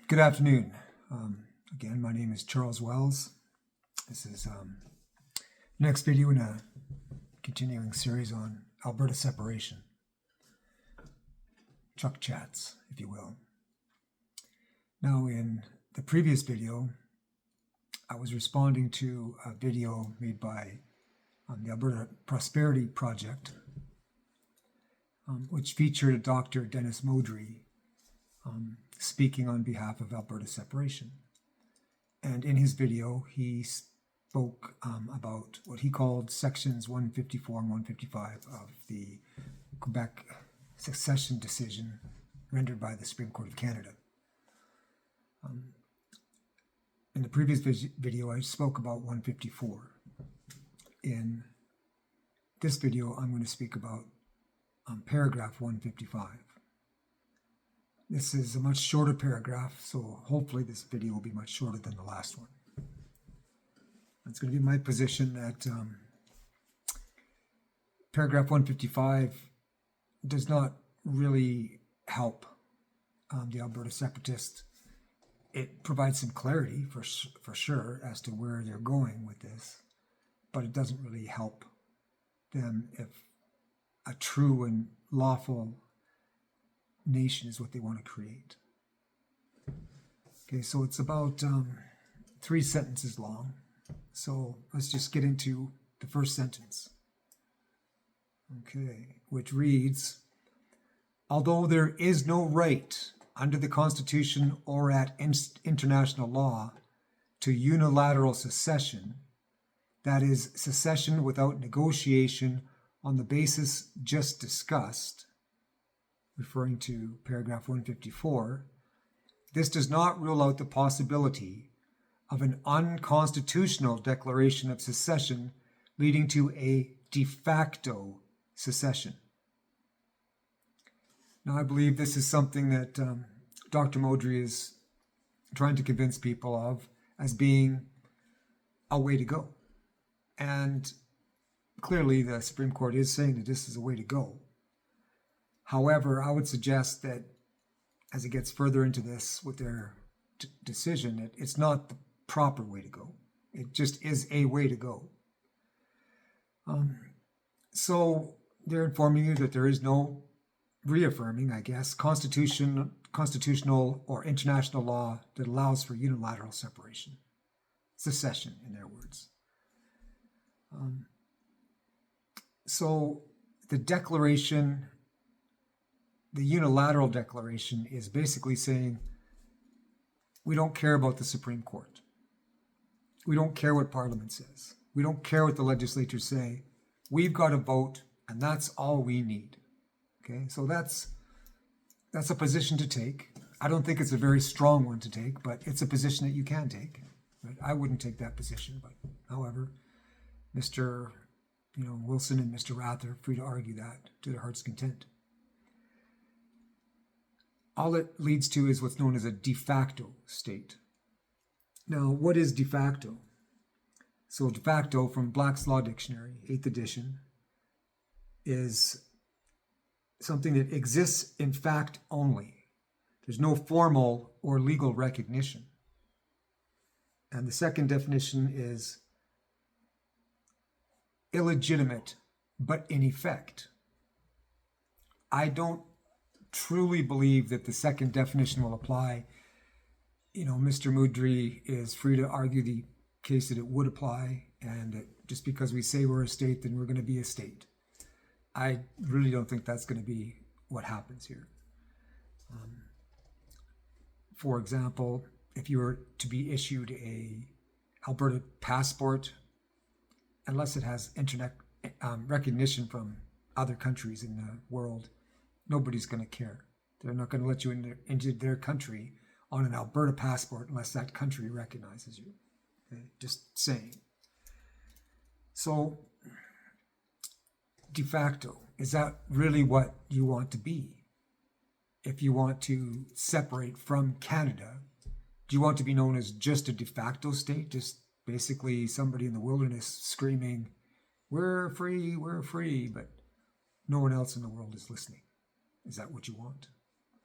Good afternoon. Again, my name is Charles Wells. This is next video in a continuing series on Alberta separation. Chuck chats, if you will. Now, in the previous video, I was responding to a video made by the Alberta Prosperity Project, which featured Dr. Dennis Modry speaking on behalf of Alberta separation. And in his video, he spoke about what he called sections 154 and 155 of the Quebec secession decision rendered by the Supreme Court of Canada. In the previous video, I spoke about 154. In this video, I'm going to speak about paragraph 155. This is a much shorter paragraph, so hopefully this video will be much shorter than the last one. It's going to be my position that paragraph 155 does not really help the Alberta separatists. It provides some clarity for sure as to where they're going with this, but it doesn't really help them if a true and lawful nation is what they want to create. Okay, so it's about 3 sentences long. So let's just get into the first sentence. Okay, which reads, although there is no right under the Constitution or at international law to unilateral secession, that is, secession without negotiation on the basis just discussed, referring to paragraph 154, this does not rule out the possibility of an unconstitutional declaration of secession leading to a de facto secession. Now, I believe this is something that Dr. Modry is trying to convince people of as being a way to go. And clearly the Supreme Court is saying that this is a way to go. However, I would suggest that as it gets further into this with their decision, that it's not the proper way to go. It just is a way to go. So they're informing you that there is no reaffirming, I guess, constitutional or international law that allows for unilateral separation. Secession, in their words. So the declaration, the unilateral declaration, is basically saying we don't care about the Supreme Court. We don't care what Parliament says. We don't care what the legislatures say. We've got to vote, and that's all we need. Okay, so that's a position to take. I don't think it's a very strong one to take, but it's a position that you can take. Right? I wouldn't take that position, but however, Mr. Wilson and Mr. Rath are free to argue that to their heart's content. All it leads to is what's known as a de facto state. Now, what is de facto? So de facto, from Black's Law Dictionary, 8th edition, is something that exists in fact only. There's no formal or legal recognition. And the second definition is illegitimate, but in effect. I don't truly believe that the second definition will apply. Mr. Modry is free to argue the case that it would apply, and that just because we say we're a state, then we're going to be a state. I really don't think that's going to be what happens here. For example, if you were to be issued a Alberta passport, unless it has internet recognition from other countries in the world, nobody's going to care. They're not going to let you into their country on an Alberta passport unless that country recognizes you. Okay? Just saying. So, de facto, is that really what you want to be? If you want to separate from Canada, do you want to be known as just a de facto state? Just basically somebody in the wilderness screaming, we're free, but no one else in the world is listening. Is that what you want?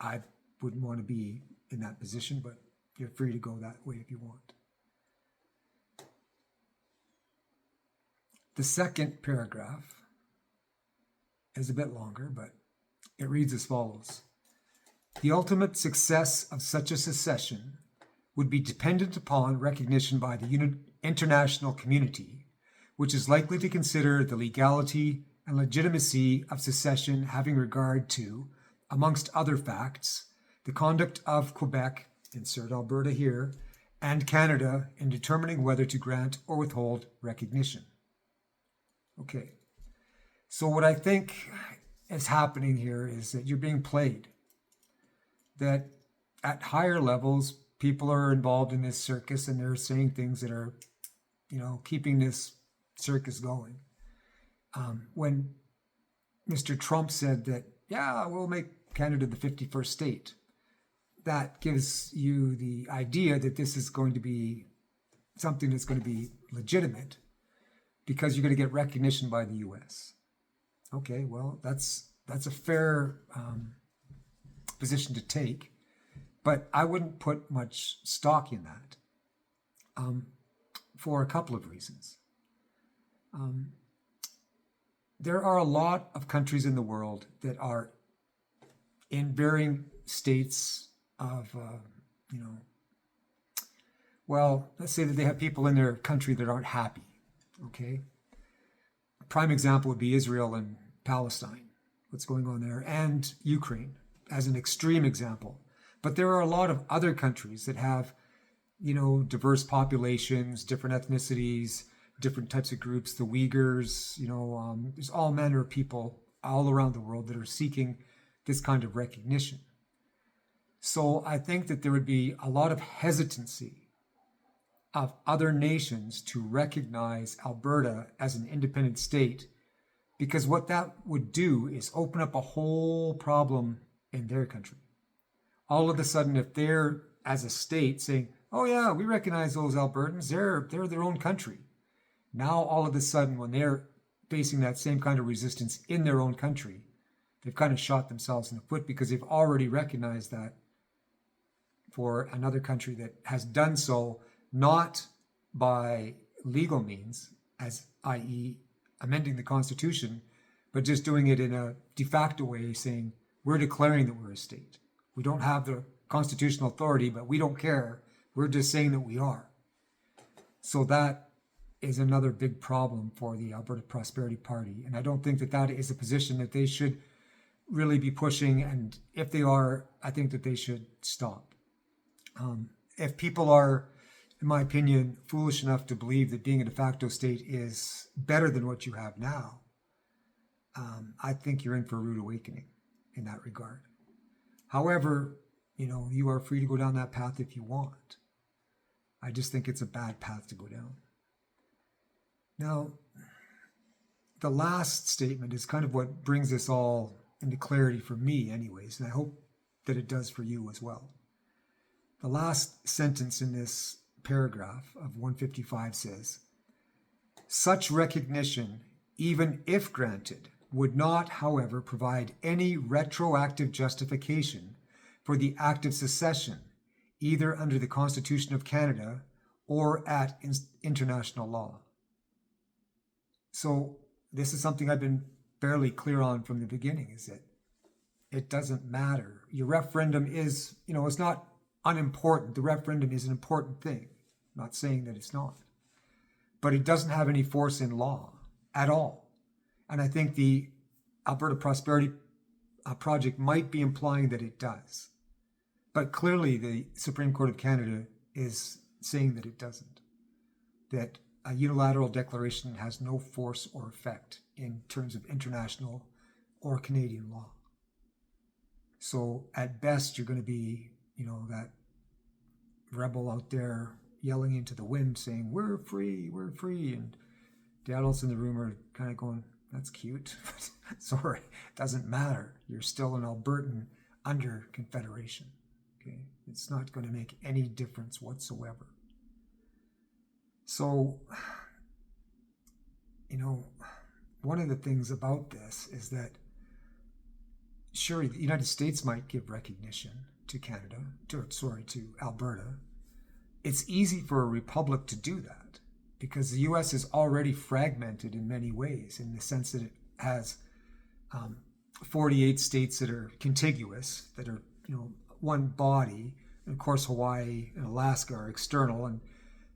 I wouldn't want to be in that position, but you're free to go that way if you want. The second paragraph is a bit longer, but it reads as follows. The ultimate success of such a secession would be dependent upon recognition by the international community, which is likely to consider the legality and legitimacy of secession having regard to, amongst other facts, the conduct of Quebec, insert Alberta here, and Canada in determining whether to grant or withhold recognition. Okay, so what I think is happening here is that you're being played. That at higher levels, people are involved in this circus and they're saying things that are, keeping this circus going. When Mr. Trump said that, yeah, we'll make Canada the 51st state, that gives you the idea that this is going to be something that's going to be legitimate because you're going to get recognition by the U.S. Okay, well, that's a fair position to take, but I wouldn't put much stock in that for a couple of reasons. There are a lot of countries in the world that are in varying states of, let's say that they have people in their country that aren't happy, okay? A prime example would be Israel and Palestine, what's going on there, and Ukraine as an extreme example. But there are a lot of other countries that have, diverse populations, different ethnicities, different types of groups, the Uyghurs, there's all manner of people all around the world that are seeking this kind of recognition. So I think that there would be a lot of hesitancy of other nations to recognize Alberta as an independent state, because what that would do is open up a whole problem in their country. All of a sudden, if they're, as a state, saying, oh yeah, we recognize those Albertans, they're their own country. Now, all of a sudden, when they're facing that same kind of resistance in their own country, they've kind of shot themselves in the foot because they've already recognized that for another country that has done so not by legal means, as i.e. amending the Constitution, but just doing it in a de facto way, saying, we're declaring that we're a state. We don't have the constitutional authority, but we don't care. We're just saying that we are. So that is another big problem for the Alberta Prosperity Party. And I don't think that that is a position that they should really be pushing. And if they are, I think that they should stop. If people are, in my opinion, foolish enough to believe that being a de facto state is better than what you have now, I think you're in for a rude awakening in that regard. However, you are free to go down that path if you want. I just think it's a bad path to go down. Now, the last statement is kind of what brings this all into clarity for me anyways, and I hope that it does for you as well. The last sentence in this paragraph of 155 says, such recognition, even if granted, would not, however, provide any retroactive justification for the act of secession, either under the Constitution of Canada or at international law. So this is something I've been fairly clear on from the beginning, is that it doesn't matter. Your referendum is, it's not unimportant. The referendum is an important thing. I'm not saying that it's not. But it doesn't have any force in law at all. And I think the Alberta Prosperity Project might be implying that it does. But clearly the Supreme Court of Canada is saying that it doesn't. That a unilateral declaration has no force or effect in terms of international or Canadian law. So at best, you're going to be, that rebel out there yelling into the wind saying, we're free, and the adults in the room are kind of going, that's cute. Sorry, it doesn't matter. You're still an Albertan under Confederation. Okay, it's not going to make any difference whatsoever. So, one of the things about this is that sure, the United States might give recognition to to Alberta. It's easy for a republic to do that because the U.S. is already fragmented in many ways, in the sense that it has 48 states that are contiguous, that are one body. And of course, Hawaii and Alaska are external, and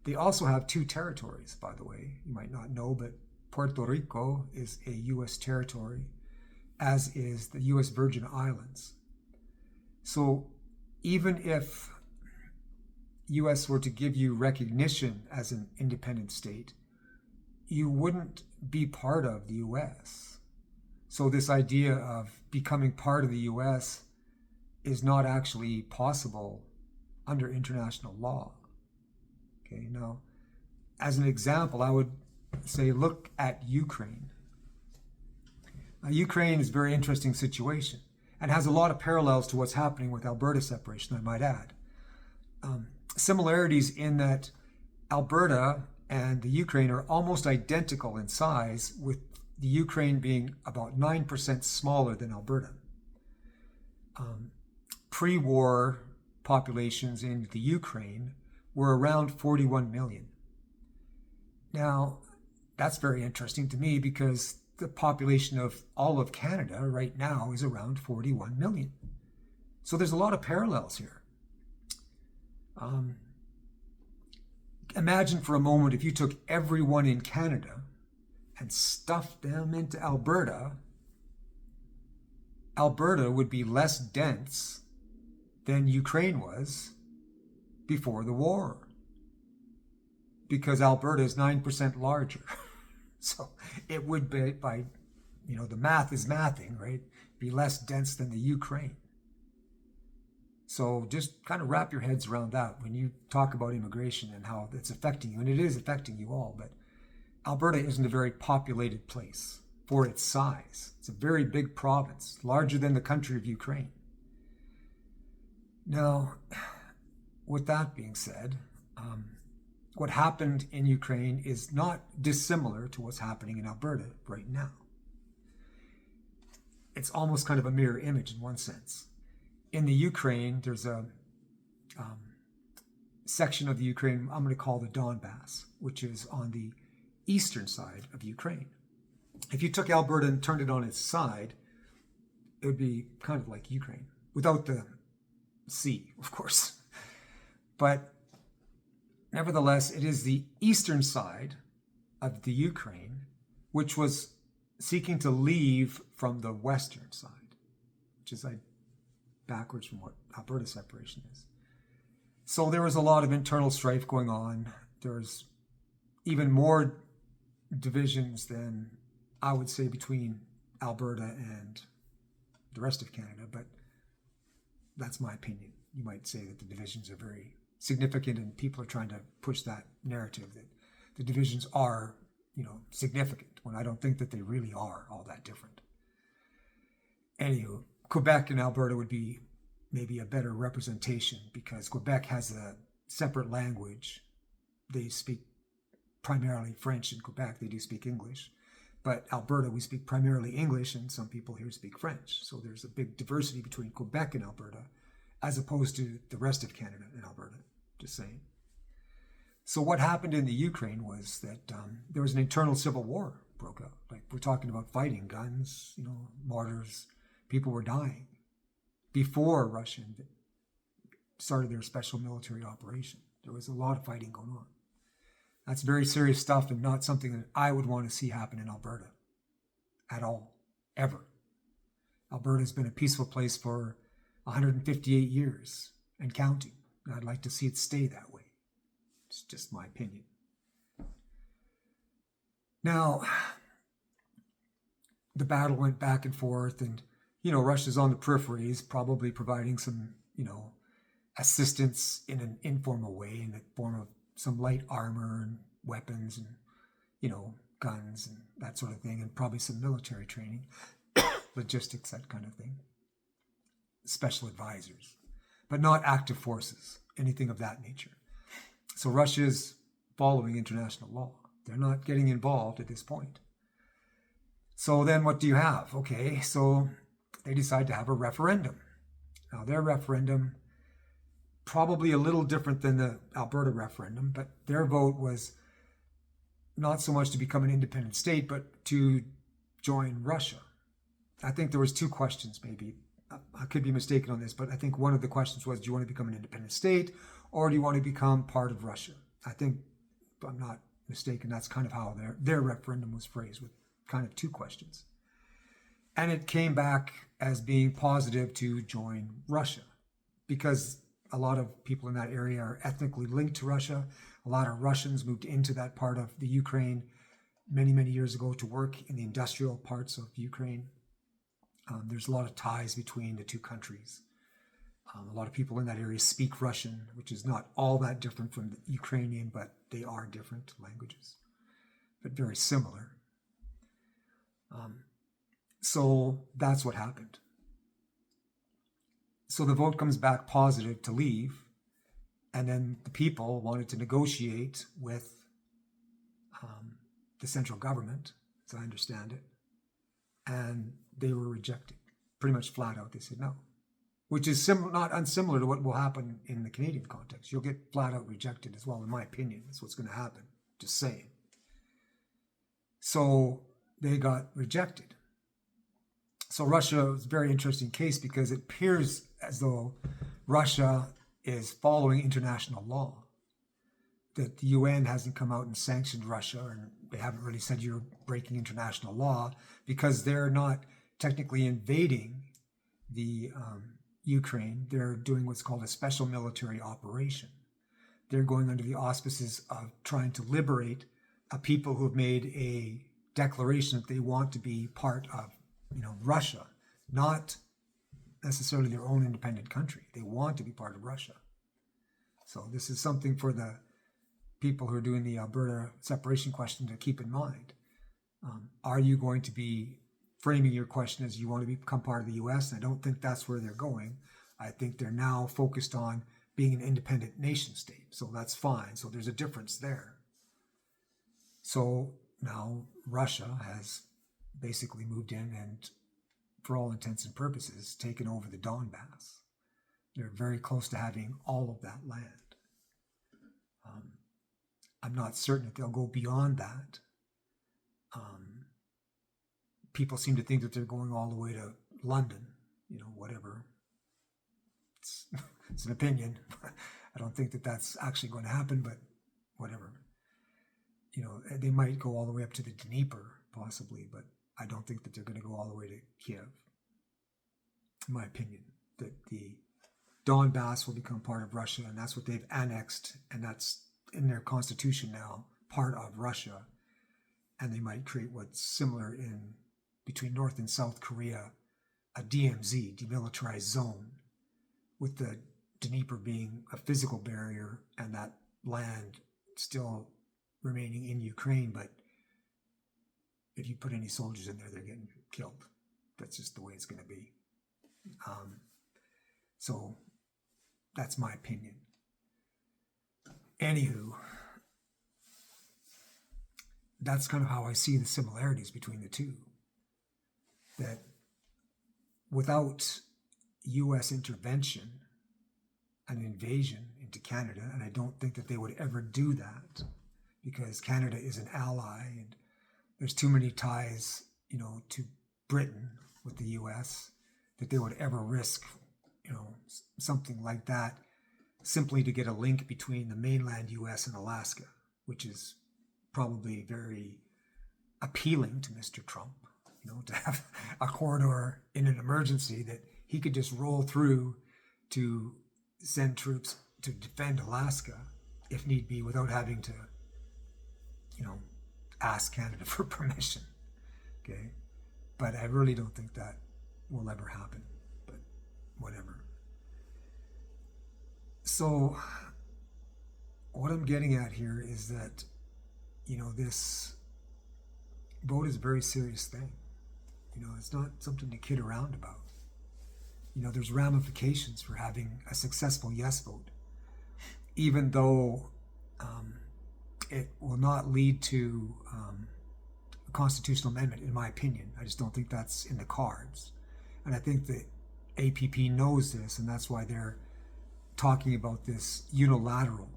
they also have two territories. By the way, you might not know, but Puerto Rico is a U.S. territory, as is the U.S. Virgin Islands. So even if U.S. were to give you recognition as an independent state, you wouldn't be part of the U.S. So this idea of becoming part of the U.S. is not actually possible under international law. Okay, now, as an example, I would say look at Ukraine. Now, Ukraine is a very interesting situation and has a lot of parallels to what's happening with Alberta separation, I might add. Similarities in that Alberta and the Ukraine are almost identical in size, with the Ukraine being about 9% smaller than Alberta. Pre-war populations in the Ukraine were around 41 million. Now, that's very interesting to me because the population of all of Canada right now is around 41 million. So there's a lot of parallels here. Imagine for a moment if you took everyone in Canada and stuffed them into Alberta. Alberta would be less dense than Ukraine was before the war, because Alberta is 9% larger. So it would be, by, the math is mathing, right? Be less dense than the Ukraine. So just kind of wrap your heads around that when you talk about immigration and how it's affecting you. And it is affecting you all, but Alberta isn't a very populated place for its size. It's a very big province, larger than the country of Ukraine. Now, with that being said, what happened in Ukraine is not dissimilar to what's happening in Alberta right now. It's almost kind of a mirror image in one sense. In the Ukraine, there's a section of the Ukraine I'm going to call the Donbass, which is on the eastern side of Ukraine. If you took Alberta and turned it on its side, it would be kind of like Ukraine, without the sea, of course. But nevertheless, it is the eastern side of the Ukraine, which was seeking to leave from the western side, which is backwards from what Alberta separation is. So there was a lot of internal strife going on. There's even more divisions than I would say between Alberta and the rest of Canada, but that's my opinion. You might say that the divisions are very significant, and people are trying to push that narrative that the divisions are, significant, when I don't think that they really are all that different. Anywho, Quebec and Alberta would be maybe a better representation because Quebec has a separate language. They speak primarily French in Quebec. They do speak English. But Alberta, we speak primarily English, and some people here speak French. So there's a big diversity between Quebec and Alberta, as opposed to the rest of Canada and Alberta, just saying. So what happened in the Ukraine was that there was an internal civil war broke out. Like, we're talking about fighting, guns, mortars. People were dying before Russia started their special military operation. There was a lot of fighting going on. That's very serious stuff, and not something that I would want to see happen in Alberta at all, ever. Alberta has been a peaceful place for 158 years and counting. I'd like to see it stay that way. It's just my opinion. Now, the battle went back and forth, and Russia's on the peripheries, probably providing some, assistance in an informal way in the form of some light armor and weapons and, guns and that sort of thing, and probably some military training, logistics, that kind of thing. Special advisors, but not active forces, anything of that nature. So Russia's following international law. They're not getting involved at this point. So then what do you have? Okay, so they decide to have a referendum. Now, their referendum, probably a little different than the Alberta referendum, but their vote was not so much to become an independent state, but to join Russia. I think there was two questions, maybe. I could be mistaken on this, but I think one of the questions was, do you want to become an independent state, or do you want to become part of Russia? I think, if I'm not mistaken, that's kind of how their referendum was phrased, with kind of two questions. And it came back as being positive to join Russia, because a lot of people in that area are ethnically linked to Russia. A lot of Russians moved into that part of the Ukraine many, many years ago to work in the industrial parts of Ukraine. There's a lot of ties between the two countries. A lot of people in that area speak Russian, which is not all that different from the Ukrainian, but they are different languages, but very similar. So that's what happened. So the vote comes back positive to leave, and then the people wanted to negotiate with the central government, as I understand it, and they were rejected, pretty much flat out. They said no, which is not unsimilar to what will happen in the Canadian context. You'll get flat out rejected as well, in my opinion. That's what's going to happen, just saying. So they got rejected. So Russia is a very interesting case, because it appears as though Russia is following international law, that the UN hasn't come out and sanctioned Russia, and they haven't really said you're breaking international law, because they're not technically invading the Ukraine. They're doing what's called a special military operation. They're going under the auspices of trying to liberate a people who have made a declaration that they want to be part of, Russia, not necessarily their own independent country. They want to be part of Russia. So this is something for the people who are doing the Alberta separation question to keep in mind. Are you going to be framing your question as you want to become part of the U.S.? And I don't think that's where they're going. I think they're now focused on being an independent nation state. So that's fine. So there's a difference there. So now Russia has basically moved in and, for all intents and purposes, taken over the Donbass. They're very close to having all of that land. I'm not certain that they'll go beyond that. People seem to think that they're going all the way to London, whatever. It's an opinion. I don't think that that's actually going to happen, but whatever. They might go all the way up to the Dnieper, possibly, but I don't think that they're going to go all the way to Kiev. In my opinion, that the Donbass will become part of Russia, and that's what they've annexed, and that's in their constitution now, part of Russia. And they might create what's similar in between North and South Korea, a DMZ, demilitarized zone, with the Dnieper being a physical barrier and that land still remaining in Ukraine. But if you put any soldiers in there, they're getting killed. That's just the way it's going to be. So that's my opinion. Anywho, that's kind of how I see the similarities between the two. That without U.S. intervention, an invasion into Canada, and I don't think that they would ever do that, because Canada is an ally, and there's too many ties, to Britain with the U.S., that they would ever risk, something like that, simply to get a link between the mainland U.S. and Alaska, which is probably very appealing to Mr. Trump, to have a corridor in an emergency that he could just roll through to send troops to defend Alaska, if need be, without having to, ask Canada for permission. Okay? But I really don't think that will ever happen, but whatever. So what I'm getting at here is that, this vote is a very serious thing. It's not something to kid around about. There's ramifications for having a successful yes vote, even though it will not lead to a constitutional amendment, in my opinion. I just don't think that's in the cards. And I think the APP knows this, and that's why they're talking about this unilateral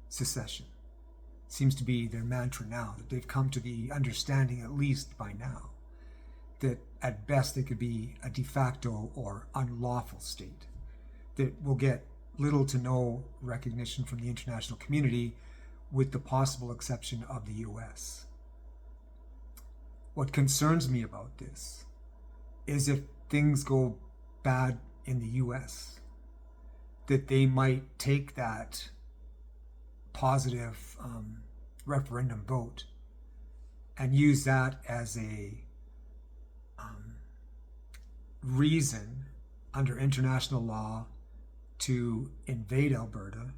secession. Seems to be their mantra now, that they've come to the understanding, at least by now, that at best they could be a de facto or unlawful state that will get little to no recognition from the international community, with the possible exception of the US. What concerns me about this is if things go bad in the US, that they might take that positive referendum vote and use that as a reason under international law to invade Alberta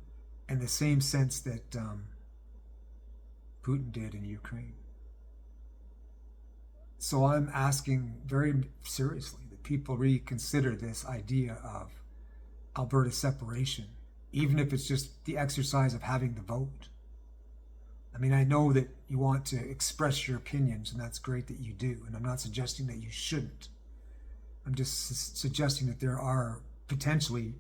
in the same sense that Putin did in Ukraine. So I'm asking very seriously that people reconsider this idea of Alberta separation, even if it's just the exercise of having the vote. I mean, I know that you want to express your opinions, and that's great that you do, and I'm not suggesting that you shouldn't. I'm just suggesting that there are potentially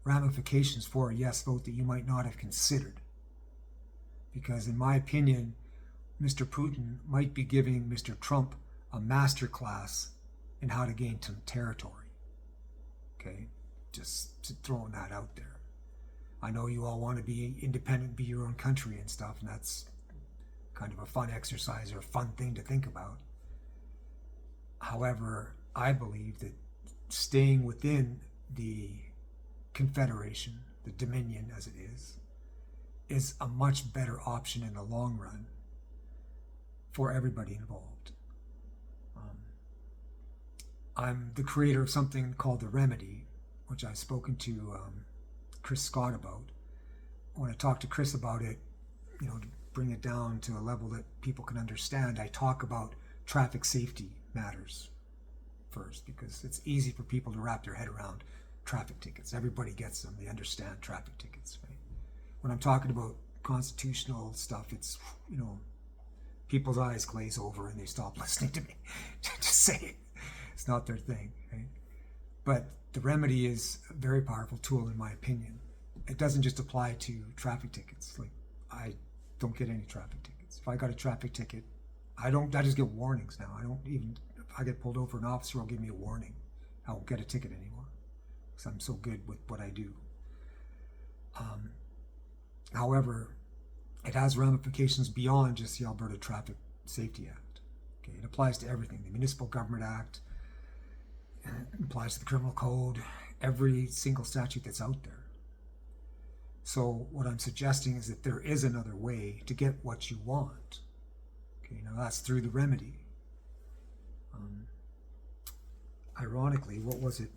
ramifications for a yes vote that you might not have considered. Because in my opinion, Mr. Putin might be giving Mr. Trump a master class in how to gain some territory. Okay, just throwing that out there. I know you all want to be independent, be your own country and stuff, and that's kind of a fun exercise or a fun thing to think about. However, I believe that staying within the Confederation, the Dominion as it is a much better option in the long run for everybody involved. I'm the creator of something called The Remedy, which I've spoken to Chris Scott about. When I talk to Chris about it, to bring it down to a level that people can understand, I talk about traffic safety matters first, because it's easy for people to wrap their head around traffic tickets. Everybody gets them. They understand traffic tickets, right? When I'm talking about constitutional stuff, it's, people's eyes glaze over and they stop listening to me. Just say it. It's not their thing, right? But the remedy is a very powerful tool, in my opinion. It doesn't just apply to traffic tickets. Like, I don't get any traffic tickets. If I got a traffic ticket, I just get warnings now. If I get pulled over, an officer will give me a warning. I won't get a ticket anymore because I'm so good with what I do. However, it has ramifications beyond just the Alberta Traffic Safety Act. Okay, it applies to everything. The Municipal Government Act, it applies to the Criminal Code, every single statute that's out there. So what I'm suggesting is that there is another way to get what you want. Okay, now that's through the remedy. Ironically, what was it?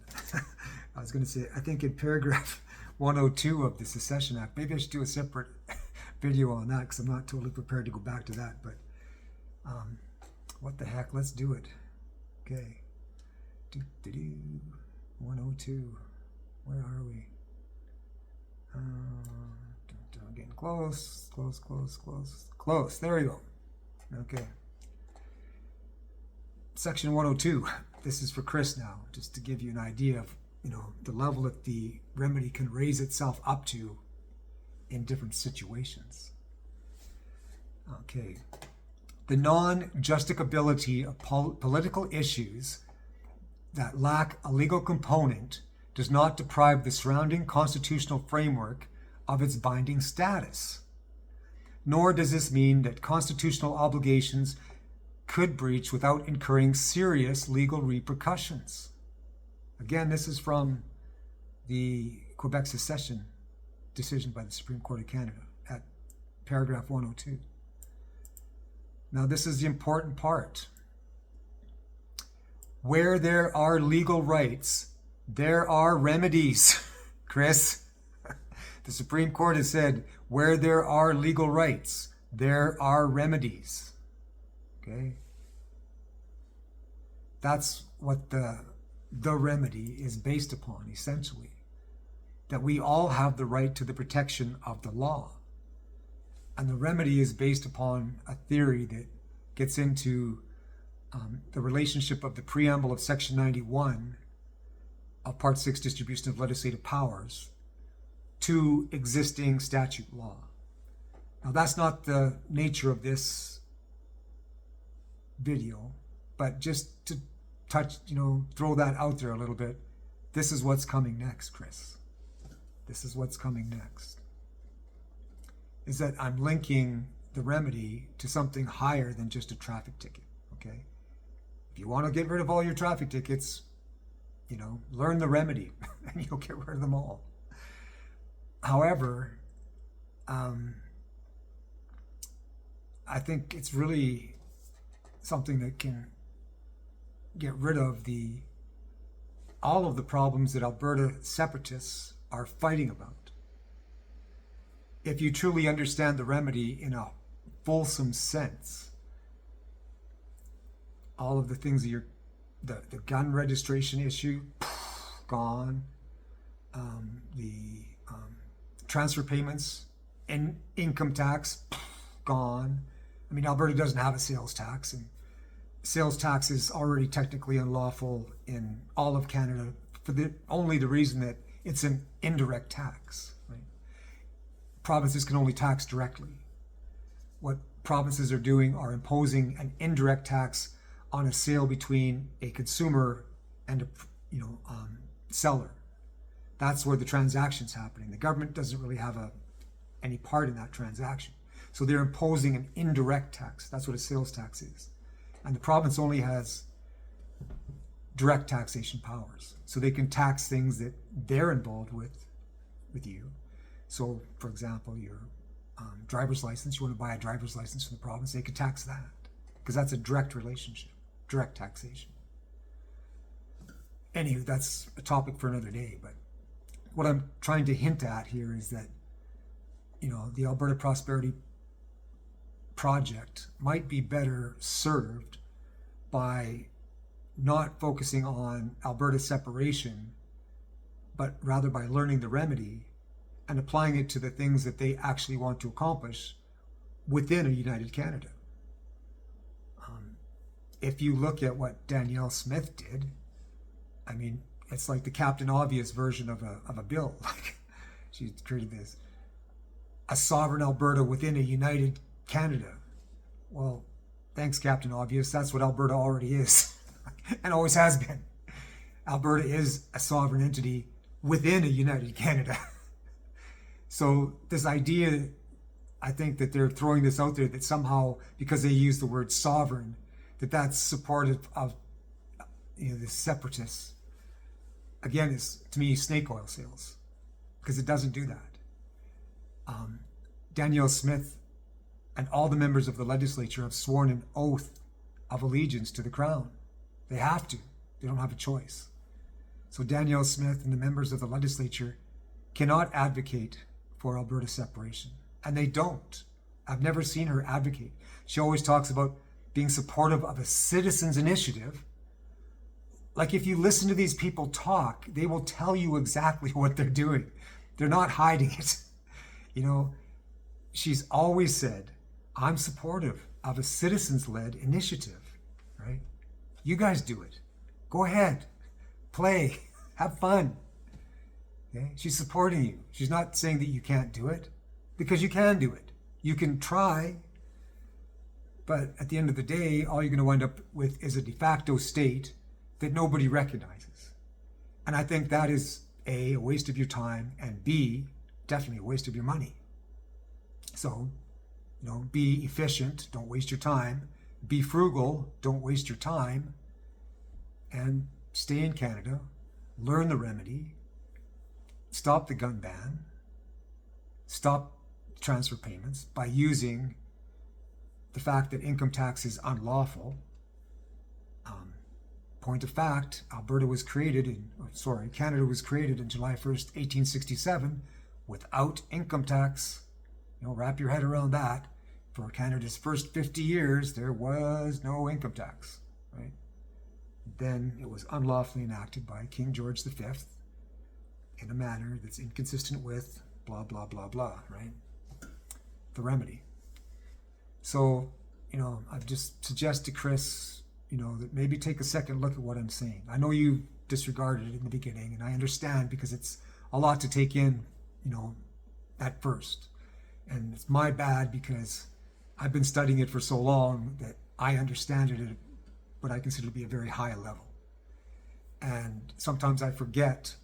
I was going to say, I think in paragraph 102 of the Secession Act, maybe I should do a separate video on that because I'm not totally prepared to go back to that, but what the heck, let's do it. Okay. 102. Where are we? Getting close. There we go. Okay. Section 102. This is for Chris now, just to give you an idea of, the level that the remedy can raise itself up to in different situations. Okay. The non-justicability of political issues that lack a legal component does not deprive the surrounding constitutional framework of its binding status. Nor does this mean that constitutional obligations could breach without incurring serious legal repercussions. Again, this is from the Quebec secession decision by the Supreme Court of Canada at paragraph 102. Now, this is the important part. Where there are legal rights, there are remedies, Chris. The Supreme Court has said, where there are legal rights, there are remedies. Okay? That's what the remedy is based upon, essentially. That we all have the right to the protection of the law. And the remedy is based upon a theory that gets into the relationship of the preamble of Section 91 of Part 6 distribution of legislative powers to existing statute law. Now, that's not the nature of this video, but just to touch, throw that out there a little bit. This is what's coming next, Chris. This is what's coming next. Is that I'm linking the remedy to something higher than just a traffic ticket, okay? If you want to get rid of all your traffic tickets, learn the remedy and you'll get rid of them all. However, I think it's really something that can get rid of all of the problems that Alberta separatists are fighting about. If you truly understand the remedy in a fulsome sense, all of the things that the gun registration issue, gone. The transfer payments and income tax, gone. I mean, Alberta doesn't have a sales tax, and sales tax is already technically unlawful in all of Canada for only the reason that it's an indirect tax. Right? Provinces can only tax directly. What provinces are doing are imposing an indirect tax on a sale between a consumer and a seller. That's where the transaction's happening. The government doesn't really have any part in that transaction. So they're imposing an indirect tax. That's what a sales tax is. And the province only has direct taxation powers. So they can tax things that they're involved with you. So, for example, your driver's license, you want to buy a driver's license from the province, they could tax that. Because that's a direct relationship, direct taxation. Anyway, that's a topic for another day. But what I'm trying to hint at here is that, the Alberta Prosperity Project might be better served by not focusing on Alberta separation, but rather by learning the remedy and applying it to the things that they actually want to accomplish within a united Canada. If you look at what Danielle Smith did, I mean, it's like the Captain Obvious version of a bill. Like, she created this, a sovereign Alberta within a united Canada. Well, thanks, Captain Obvious. That's what Alberta already is and always has been. Alberta is a sovereign entity within a united Canada. So this idea, I think that they're throwing this out there that somehow, because they use the word sovereign, that's supportive of the separatists. Again, it's, to me, snake oil sales, because it doesn't do that. Danielle Smith and all the members of the legislature have sworn an oath of allegiance to the Crown. They have to. They don't have a choice. So Danielle Smith and the members of the legislature cannot advocate for Alberta separation. And they don't. I've never seen her advocate. She always talks about being supportive of a citizens' initiative. Like, if you listen to these people talk, they will tell you exactly what they're doing. They're not hiding it. She's always said, I'm supportive of a citizens-led initiative, right? You guys do it. Go ahead. Play. Have fun. Okay? She's supporting you. She's not saying that you can't do it, because you can do it. You can try, but at the end of the day, all you're going to wind up with is a de facto state that nobody recognizes. And I think that is A, waste of your time, and B, definitely a waste of your money. So, be efficient, don't waste your time. Be frugal, don't waste your time. And stay in Canada, learn the remedy, stop the gun ban, stop transfer payments by using the fact that income tax is unlawful. Point of fact, Canada was created in July 1st, 1867 without income tax. Wrap your head around that. For Canada's first 50 years, there was no income tax, right? Then it was unlawfully enacted by King George V in a manner that's inconsistent with blah, blah, blah, blah, right? The remedy. So, I've just suggested to Chris, that maybe take a second look at what I'm saying. I know you disregarded it in the beginning, and I understand because it's a lot to take in, at first. And it's my bad because I've been studying it for so long that I understand it at what I consider to be a very high level. And sometimes I forget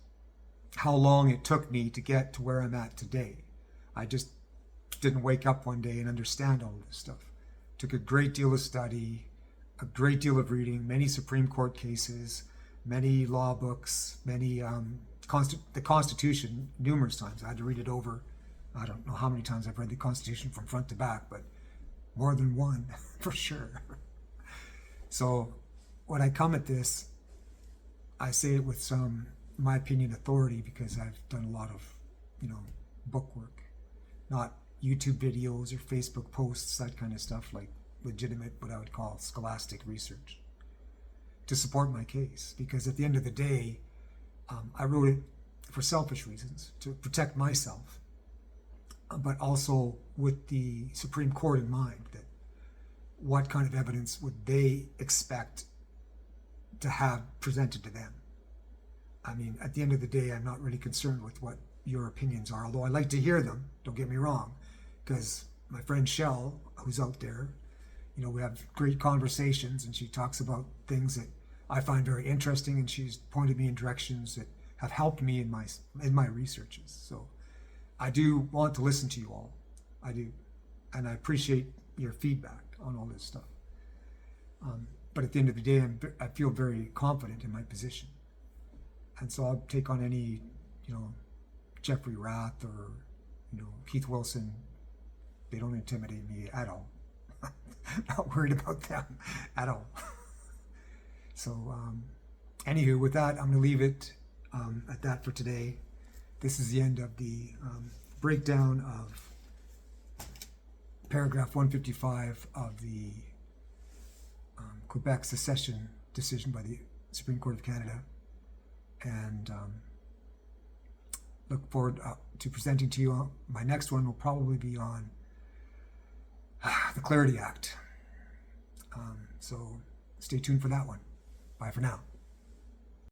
how long it took me to get to where I'm at today. I just didn't wake up one day and understand all of this stuff. It took a great deal of study, a great deal of reading, many Supreme Court cases, many law books, many the Constitution numerous times. I had to read it over. I don't know how many times I've read the Constitution from front to back, but more than one for sure. So when I come at this, I say it with some, in my opinion, authority, because I've done a lot of, book work, not YouTube videos or Facebook posts, that kind of stuff, like legitimate, what I would call scholastic research, to support my case. Because at the end of the day, I wrote it for selfish reasons, to protect myself, but also with the Supreme Court in mind, that what kind of evidence would they expect to have presented to them? I mean, at the end of the day, I'm not really concerned with what your opinions are, although I like to hear them, don't get me wrong, because my friend Shell, who's out there, we have great conversations, and she talks about things that I find very interesting, and she's pointed me in directions that have helped me in my researches. So I do want to listen to you all. I do. And I appreciate your feedback on all this stuff. But at the end of the day, I feel very confident in my position. And so I'll take on any, Jeffrey Rath or, Keith Wilson. They don't intimidate me at all. Not worried about them at all. So, anywho, with that, I'm going to leave it at that for today. This is the end of the breakdown of paragraph 155 of the Quebec secession decision by the Supreme Court of Canada. And look forward to presenting to you. My next one will probably be on the Clarity Act. So stay tuned for that one. Bye for now.